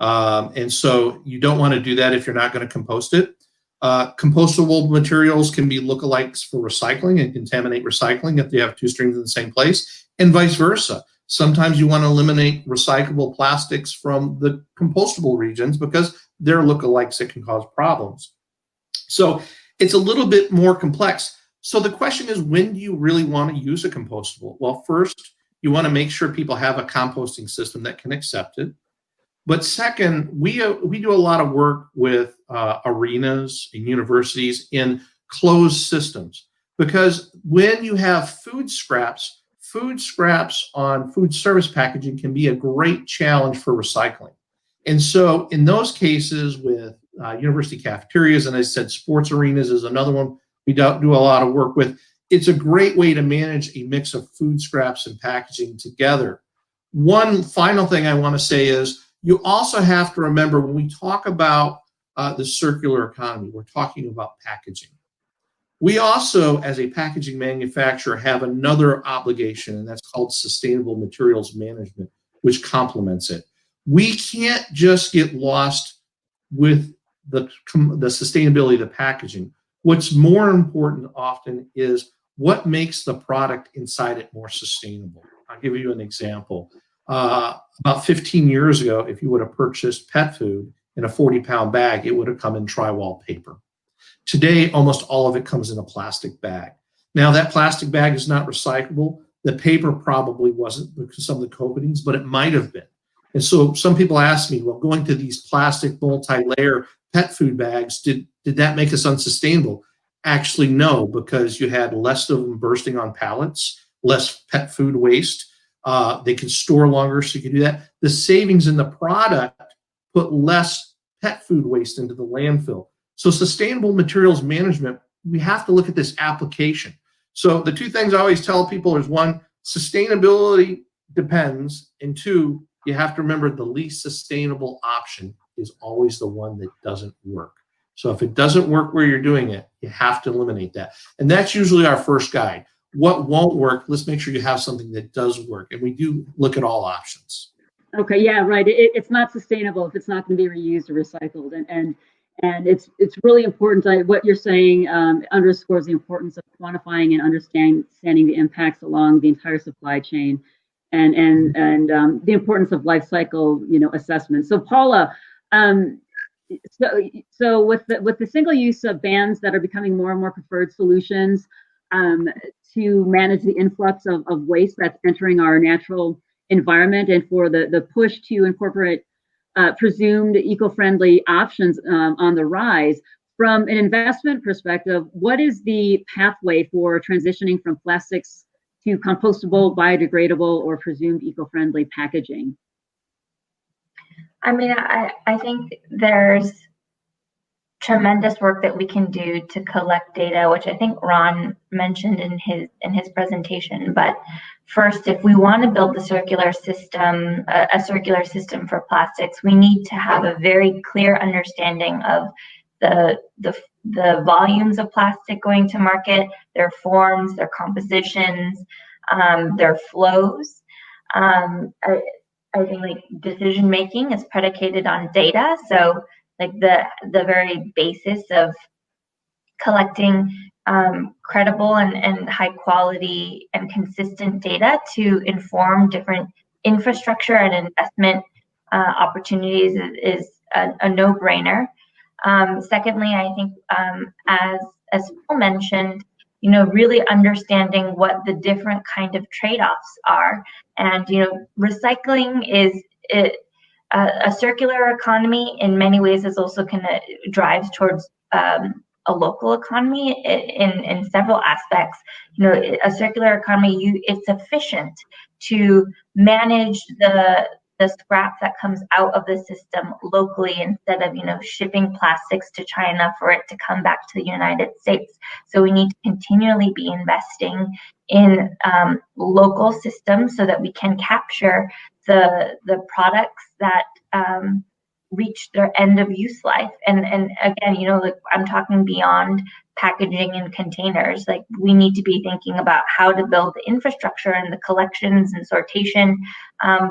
And so you don't want to do that if you're not going to compost it. Compostable materials can be lookalikes for recycling and contaminate recycling if they have two streams in the same place, and vice versa. Sometimes you want to eliminate recyclable plastics from the compostable regions because they're lookalikes that can cause problems. So it's a little bit more complex. So the question is, when do you really want to use a compostable? Well, first, you want to make sure people have a composting system that can accept it. But second, we do a lot of work with arenas and universities in closed systems, because when you have food scraps on food service packaging can be a great challenge for recycling. And so in those cases with university cafeterias, and I said sports arenas is another one we do a lot of work with, it's a great way to manage a mix of food scraps and packaging together. One final thing I want to say is, you also have to remember, when we talk about the circular economy, we're talking about packaging. We also, as a packaging manufacturer, have another obligation, and that's called sustainable materials management, which complements it. We can't just get lost with the sustainability of the packaging. What's more important often is what makes the product inside it more sustainable. I'll give you an example. About 15 years ago, if you would have purchased pet food in a 40-pound bag, it would have come in drywall paper. Today, almost all of it comes in a plastic bag. Now, that plastic bag is not recyclable. The paper probably wasn't because of some of the coatings, but it might have been. And so some people ask me, well, going to these plastic multi-layer pet food bags, did that make us unsustainable? Actually, no, because you had less of them bursting on pallets, less pet food waste. They can store longer, so you can do that. The savings in the product put less pet food waste into the landfill. So sustainable materials management, we have to look at this application. So the two things I always tell people is, one, sustainability depends, and two, you have to remember the least sustainable option is always the one that doesn't work. So if it doesn't work where you're doing it, you have to eliminate that. And that's usually our first guide. What won't work, let's make sure you have something that does work. And we do look at all options. Okay, yeah, right. It's not sustainable if it's not going to be reused or recycled. And it's really important. What you're saying underscores the importance of quantifying and understanding the impacts along the entire supply chain, and the importance of life cycle, assessment. So Paula, so with the single use bans that are becoming more and more preferred solutions to manage the influx of waste that's entering our natural environment, and for the push to incorporate presumed eco-friendly options on the rise, from an investment perspective, what is the pathway for transitioning from plastics to compostable, biodegradable, or presumed eco-friendly packaging? I mean, I think there's tremendous work that we can do to collect data, which I think Ron mentioned in his presentation. But first, if we want to build the circular system, a circular system for plastics, we need to have a very clear understanding of the volumes of plastic going to market, their forms, their compositions, their flows. I think like decision making is predicated on data. So like the very basis of collecting credible and high quality and consistent data to inform different infrastructure and investment opportunities is a no-brainer. Secondly, I think as Phil mentioned, really understanding what the different kind of trade-offs are. And, recycling is a circular economy in many ways is also drives towards a local economy in several aspects. A circular economy, it's efficient to manage the scrap that comes out of the system locally instead of shipping plastics to China for it to come back to the United States. So we need to continually be investing in local systems so that we can capture the products that reach their end of use life. And again, like I'm talking beyond packaging and containers. Like we need to be thinking about how to build the infrastructure and the collections and sortation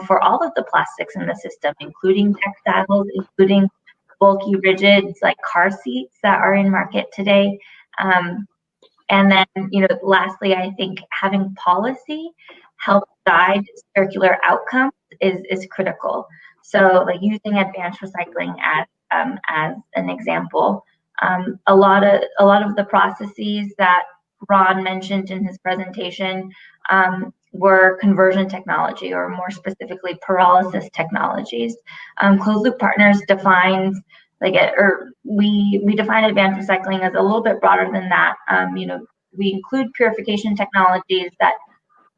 for all of the plastics in the system, including textiles, including bulky rigids like car seats that are in market today. And then, lastly, I think having policy help guide circular outcomes is critical. So like using advanced recycling as an example, a lot of the processes that Ron mentioned in his presentation were conversion technology, or more specifically pyrolysis technologies. Closed Loop Partners defines we define advanced recycling as a little bit broader than that. We include purification technologies that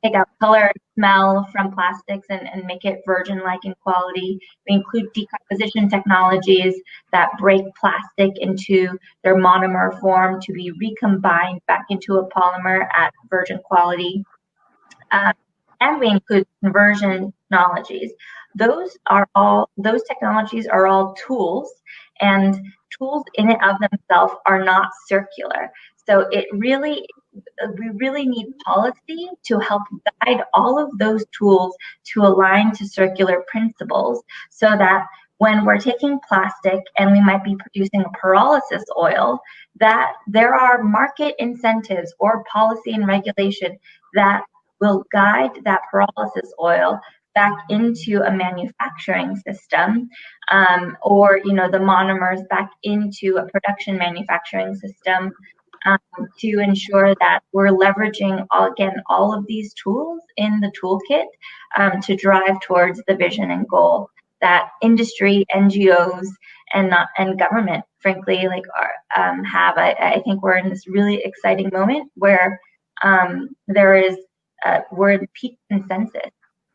take out color and smell from plastics and make it virgin-like in quality. We include decomposition technologies that break plastic into their monomer form to be recombined back into a polymer at virgin quality. And we include conversion technologies. Those technologies are all tools, and tools in and of themselves are not circular. So we really need policy to help guide all of those tools to align to circular principles, so that when we're taking plastic and we might be producing a pyrolysis oil, that there are market incentives or policy and regulation that will guide that pyrolysis oil back into a manufacturing system, or the monomers back into a production manufacturing system, to ensure that we're leveraging all of these tools in the toolkit to drive towards the vision and goal that industry, NGOs, and government, frankly, have. I think we're in this really exciting moment where we're in peak consensus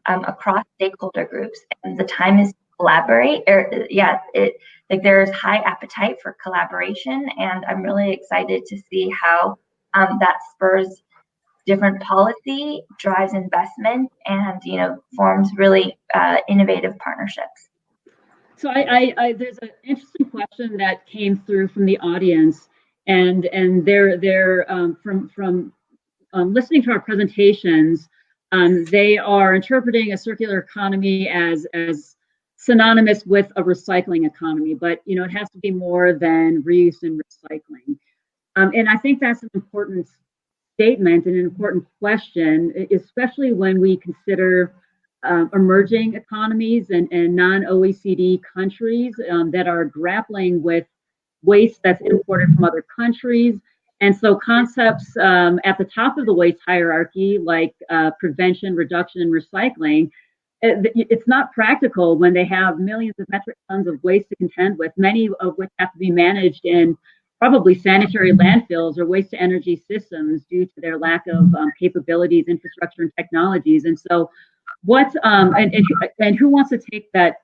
across stakeholder groups, and the time is to collaborate. There's high appetite for collaboration, and I'm really excited to see how that spurs different policy, drives investment, and forms really innovative partnerships. So there's an interesting question that came through from the audience, and they're from listening to our presentations. They are interpreting a circular economy as synonymous with a recycling economy, but it has to be more than reuse and recycling. And I think that's an important statement and an important question, especially when we consider emerging economies and non-OECD countries that are grappling with waste that's imported from other countries. And so concepts at the top of the waste hierarchy, like prevention, reduction, and recycling, it's not practical when they have millions of metric tons of waste to contend with, many of which have to be managed in probably sanitary landfills or waste to energy systems due to their lack of capabilities, infrastructure, and technologies. And so and who wants to take that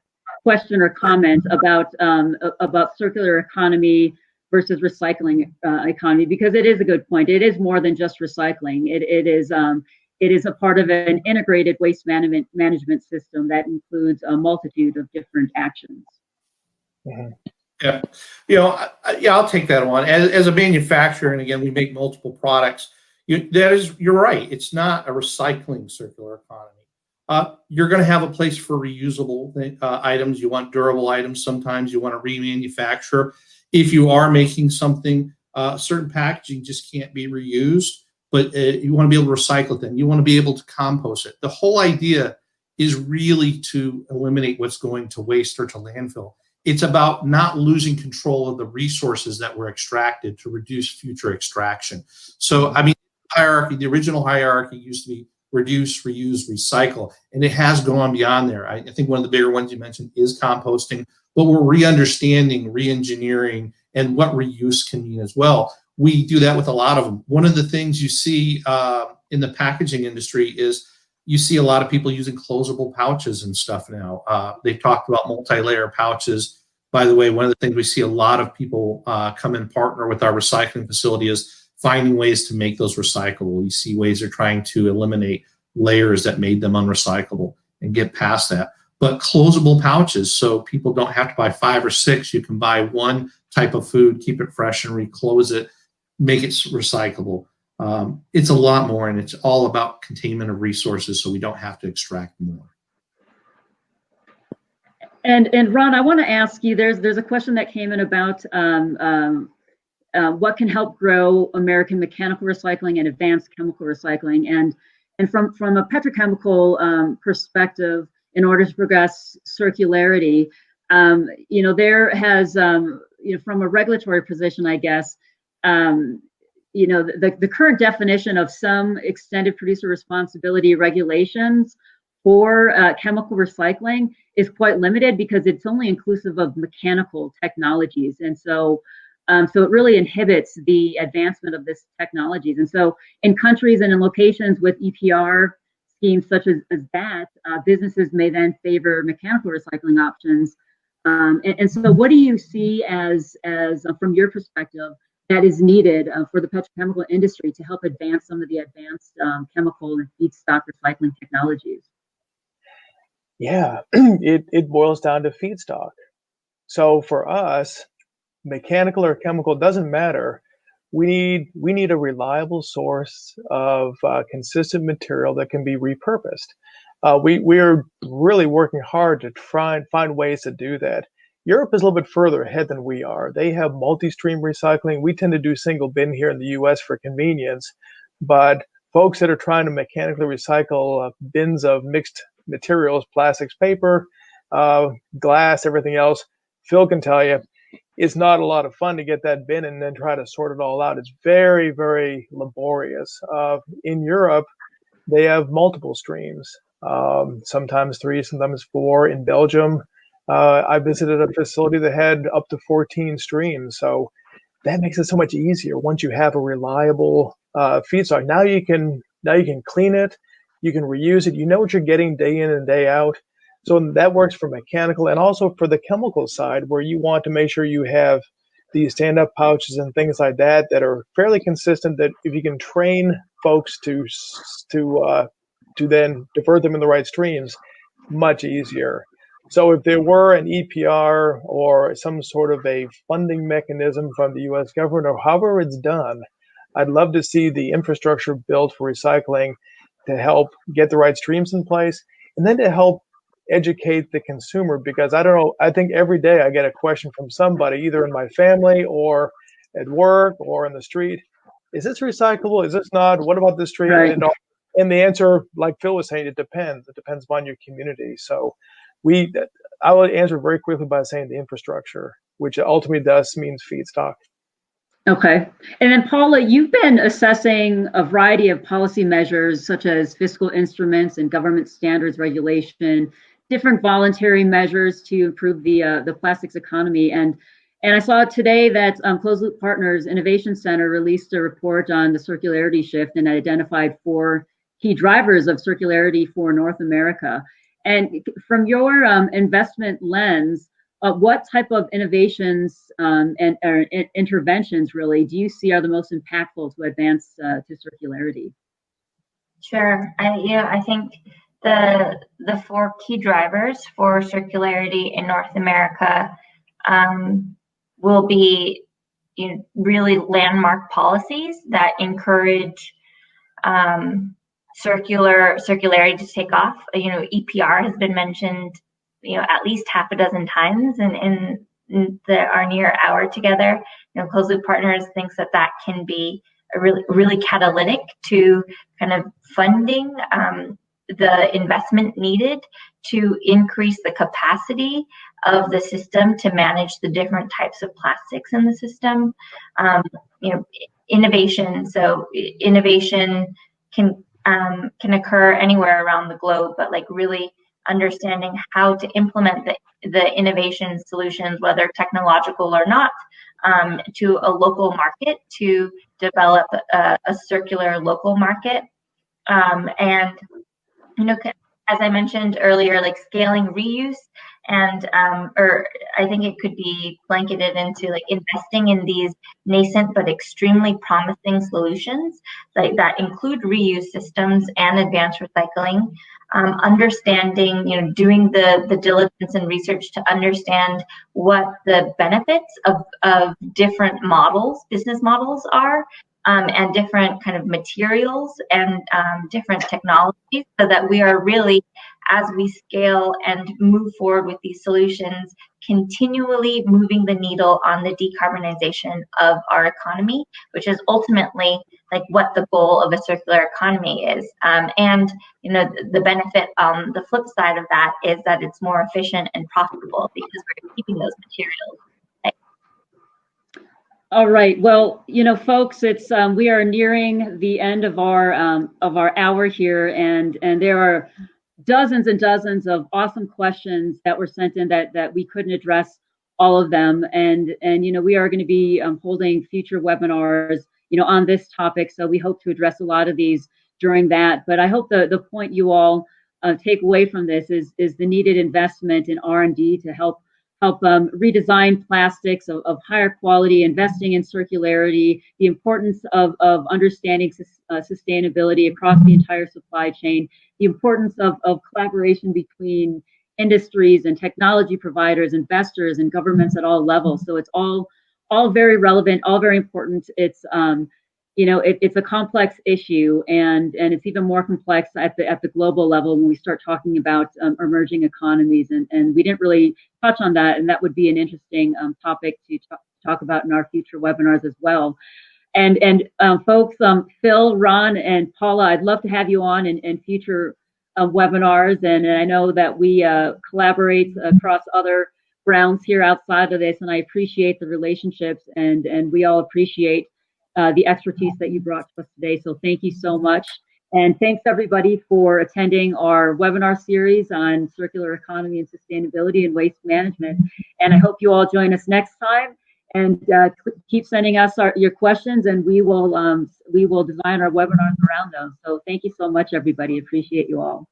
question or comment about circular economy versus recycling economy? Because it is a good point. It is more than just recycling. It is a part of an integrated waste management system that includes a multitude of different actions. Mm-hmm. Yeah, I'll take that one. As a manufacturer, and again, we make multiple products. You're right. It's not a recycling circular economy. You're going to have a place for reusable items. You want durable items. Sometimes you want to remanufacture. If you are making something, certain packaging just can't be reused, but you want to be able to recycle them. You want to be able to compost it. The whole idea is really to eliminate what's going to waste or to landfill. It's about not losing control of the resources that were extracted to reduce future extraction. So, I mean, the original hierarchy used to be reduce, reuse, recycle, and it has gone beyond there. I think one of the bigger ones you mentioned is composting, but we're re-understanding, re-engineering, and what reuse can mean as well. We do that with a lot of them. One of the things you see in the packaging industry is you see a lot of people using closable pouches and stuff now. They talked about multi-layer pouches. By the way, one of the things we see a lot of people come and partner with our recycling facility is finding ways to make those recyclable. You see ways they're trying to eliminate layers that made them unrecyclable and get past that. But closable pouches, so people don't have to buy 5 or 6. You can buy one type of food, keep it fresh, and reclose it, make it recyclable. It's a lot more, and it's all about containment of resources so we don't have to extract more. And Ron, I want to ask you, there's a question that came in about what can help grow American mechanical recycling and advanced chemical recycling. And from a petrochemical perspective, in order to progress circularity, there has, from a regulatory position, I guess, the current definition of some extended producer responsibility regulations for chemical recycling is quite limited because it's only inclusive of mechanical technologies. And so it really inhibits the advancement of this technologies. And so in countries and in locations with EPR schemes such as that, businesses may then favor mechanical recycling options. And so what do you see as from your perspective, that is needed for the petrochemical industry to help advance some of the advanced chemical and feedstock recycling technologies? Yeah, it boils down to feedstock. So for us, mechanical or chemical doesn't matter. We need a reliable source of consistent material that can be repurposed. We are really working hard to try and find ways to do that. Europe is a little bit further ahead than we are. They have multi-stream recycling. We tend to do single bin here in the US for convenience, but folks that are trying to mechanically recycle bins of mixed materials, plastics, paper, glass, everything else, Phil can tell you, it's not a lot of fun to get that bin and then try to sort it all out. It's very, very laborious. In Europe, they have multiple streams, sometimes 3, sometimes 4. In Belgium, I visited a facility that had up to 14 streams. So that makes it so much easier once you have a reliable feedstock. Now you can clean it, you can reuse it. You know what you're getting day in and day out. So that works for mechanical and also for the chemical side, where you want to make sure you have these stand-up pouches and things like that that are fairly consistent. That if you can train folks to then divert them in the right streams, much easier. So if there were an EPR or some sort of a funding mechanism from the U.S. government, or however it's done, I'd love to see the infrastructure built for recycling to help get the right streams in place, and then to help educate the consumer. Because I don't know, I think every day I get a question from somebody, either in my family or at work or in the street. Is this recyclable? Is this not? What about this stream? Right. And the answer, like Phil was saying, it depends. It depends upon your community. So I will answer very quickly by saying the infrastructure, which ultimately thus means feedstock. Okay. And then Paula, you've been assessing a variety of policy measures such as fiscal instruments and government standards regulation, different voluntary measures to improve the plastics economy. And I saw today that Closed Loop Partners Innovation Center released a report on the circularity shift and identified 4 key drivers of circularity for North America. And from your investment lens, what type of innovations and interventions really do you see are the most impactful to advance to circularity? Sure. I think the 4 key drivers for circularity in North America will be really landmark policies that encourage circularity to take off. EPR has been mentioned at least half a dozen times in our near hour together. Closed Loop Partners thinks that can be a really catalytic to kind of funding the investment needed to increase the capacity of the system to manage the different types of plastics in the system. Innovation. So innovation can occur anywhere around the globe, but really understanding how to implement the innovation solutions, whether technological or not, to a local market, to develop a circular local market. And as I mentioned earlier, scaling reuse, and or I think it could be blanketed into investing in these nascent but extremely promising solutions that include reuse systems and advanced recycling. Understanding, doing the diligence and research to understand what the benefits of different business models are, and different kind of materials and different technologies, so that we are really, as we scale and move forward with these solutions, continually moving the needle on the decarbonization of our economy, which is ultimately what the goal of a circular economy is. And the benefit on the flip side of that is that it's more efficient and profitable because we're keeping those materials. All right. Well, folks, it's we are nearing the end of our hour here, and there are dozens and dozens of awesome questions that were sent in that we couldn't address all of them, and we are going to be holding future webinars on this topic, so we hope to address a lot of these during that. But I hope the point you all take away from this is the needed investment in R&D to help redesign plastics of higher quality, investing in circularity, the importance of understanding sustainability across the entire supply chain, the importance of collaboration between industries and technology providers, investors, and governments at all levels. So it's all very relevant, all very important. It's it's a complex issue, and it's even more complex at the global level when we start talking about emerging economies, and we didn't really touch on that, and that would be an interesting topic to talk about in our future webinars as well. And folks, Phil, Ron, and Paula, I'd love to have you on in future webinars, and I know that we collaborate across other grounds here outside of this, and I appreciate the relationships, and we all appreciate the expertise that you brought to us today. So thank you so much. And thanks everybody for attending our webinar series on circular economy and sustainability and waste management. And I hope you all join us next time, and keep sending us your questions, and we will design our webinars around them. So thank you so much, everybody. Appreciate you all.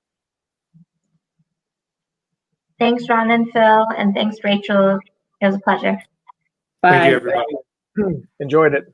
Thanks, Ron and Phil, and thanks, Rachel. It was a pleasure. Bye. Thank you, everybody. Enjoyed it.